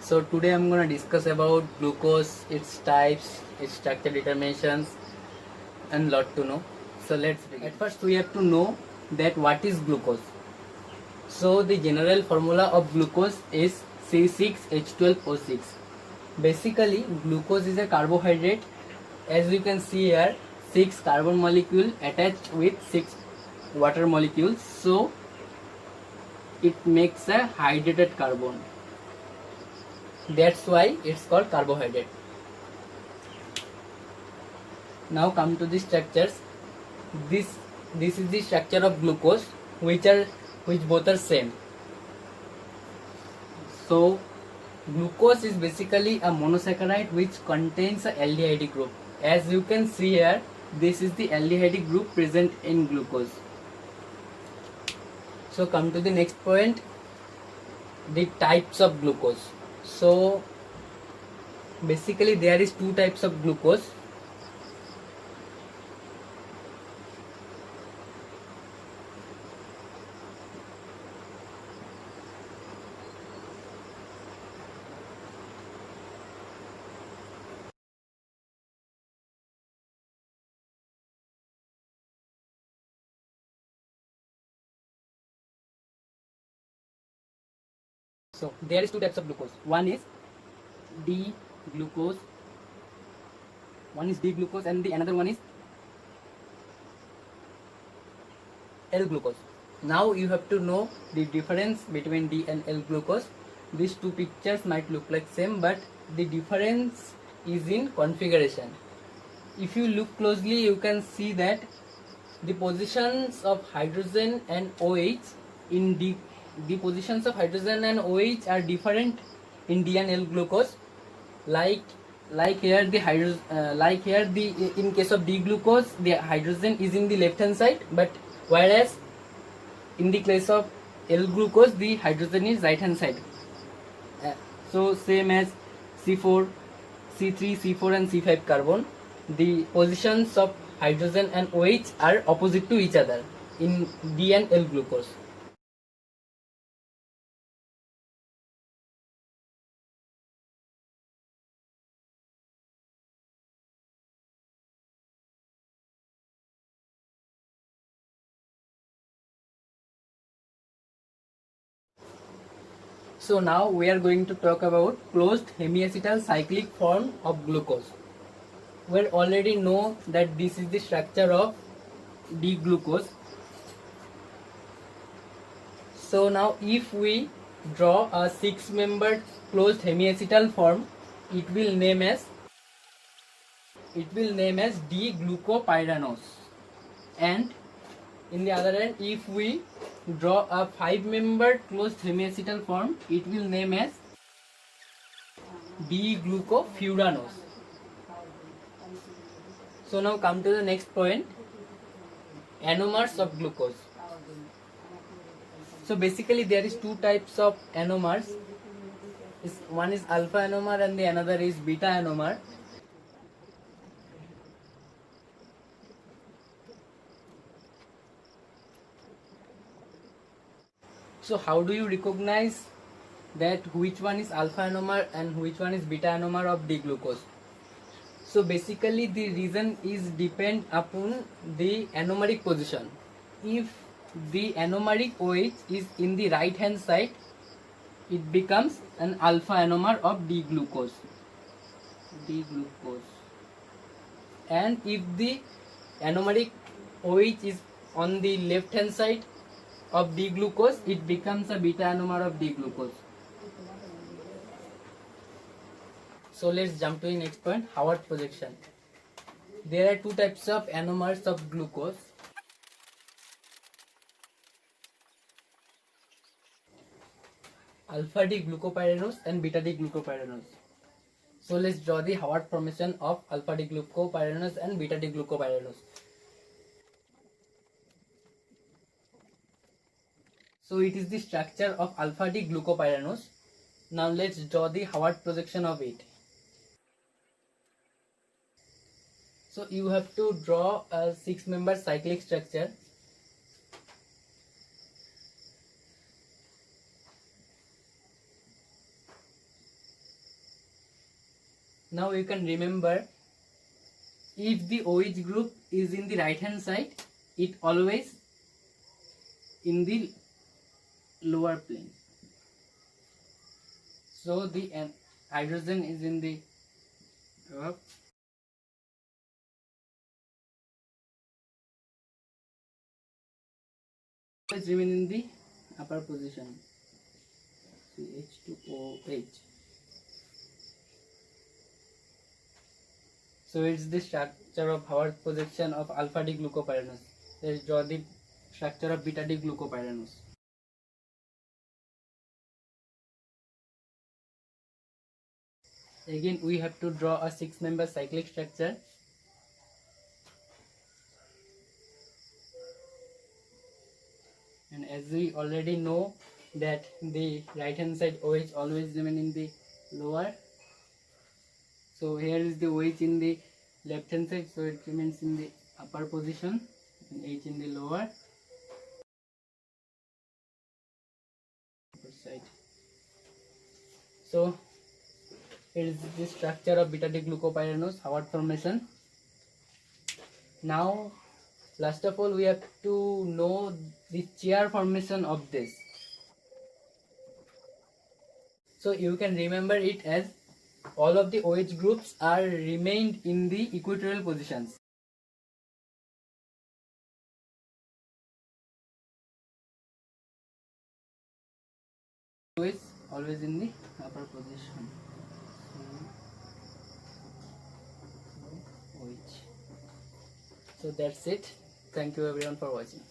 So today I'm gonna discuss about glucose, its types, its structure determinations, and lot to know. So let's begin. At first we have to know that what is glucose. So the general formula of glucose is C6H12O6. Basically glucose is a carbohydrate. As you can see here, 6 carbon molecule attached with 6 water molecules. So it makes a hydrated carbon. That's why it's called carbohydrate. Now come to the structures. This is the structure of glucose, which both are same. So glucose is basically a monosaccharide which contains a aldehyde group. As you can see here, this is the aldehyde group present in glucose. So come to the next point, the types of glucose. So basically there is two types of glucose. So there is two types of glucose. One is D-glucose. One is D-glucose and the another one is L-glucose. Now you have to know the difference between D and L-glucose. These two pictures might look like same, but the difference is in configuration. If you look closely, you can see that the positions of hydrogen and OH in D, the positions of hydrogen and OH are different in D and L glucose. Like here the in case of D glucose, the hydrogen is in the left hand side, but whereas in the case of L glucose, the hydrogen is right hand side. So same as C4, C3, C4 and C5 carbon, the positions of hydrogen and OH are opposite to each other in D and L glucose. So now we are going to talk about closed hemiacetal cyclic form of glucose. We already know that this is the structure of D-glucose. So now if we draw a 6-membered closed hemiacetal form, it will name as D-glucopyranose. And in the other end, if we draw a 5-membered closed hemiacetal form, it will name as D-glucofuranose. So now come to the next point, anomers of glucose. So basically there is two types of anomers. One is alpha anomer and the another is beta anomer. So how do you recognize that which one is alpha anomer and which one is beta anomer of D-glucose? So basically the reason is depend upon the anomeric position. If the anomeric OH is in the right hand side, it becomes an alpha anomer of D-glucose. And if the anomeric OH is on the left hand side of D-glucose, it becomes a beta anomer of D-glucose. So let's jump to the next point, Howard projection. There are two types of anomers of glucose. Alpha D glucopyranose and beta D glucopyranose. So let's draw the Howard formation of alpha D glucopyranose and beta D glucopyranose. So it is the structure of alpha D glucopyranose. Now let's draw the Howard projection of it. So you have to draw a 6-member cyclic structure. Now you can remember, if the OH group is in the right hand side, it always in the lower plane. So the hydrogen is in the up. Always remain in the upper position. H2OH. So it's the structure of Howard projection of alpha D glucopyranose. Let's draw the structure of beta D glucopyranose. Again we have to draw a 6-member cyclic structure. And as we already know that the right hand side OH always remain in the lower. So here is the OH in the left hand side, so it remains in the upper position and H in the lower side. So it is the structure of beta D glucopyranose, Howard formation. Now last of all we have to know the chair formation of this. So you can remember it as all of the OH groups are remained in the equatorial positions. OH always in the upper position. OH. So that's it. Thank you everyone for watching.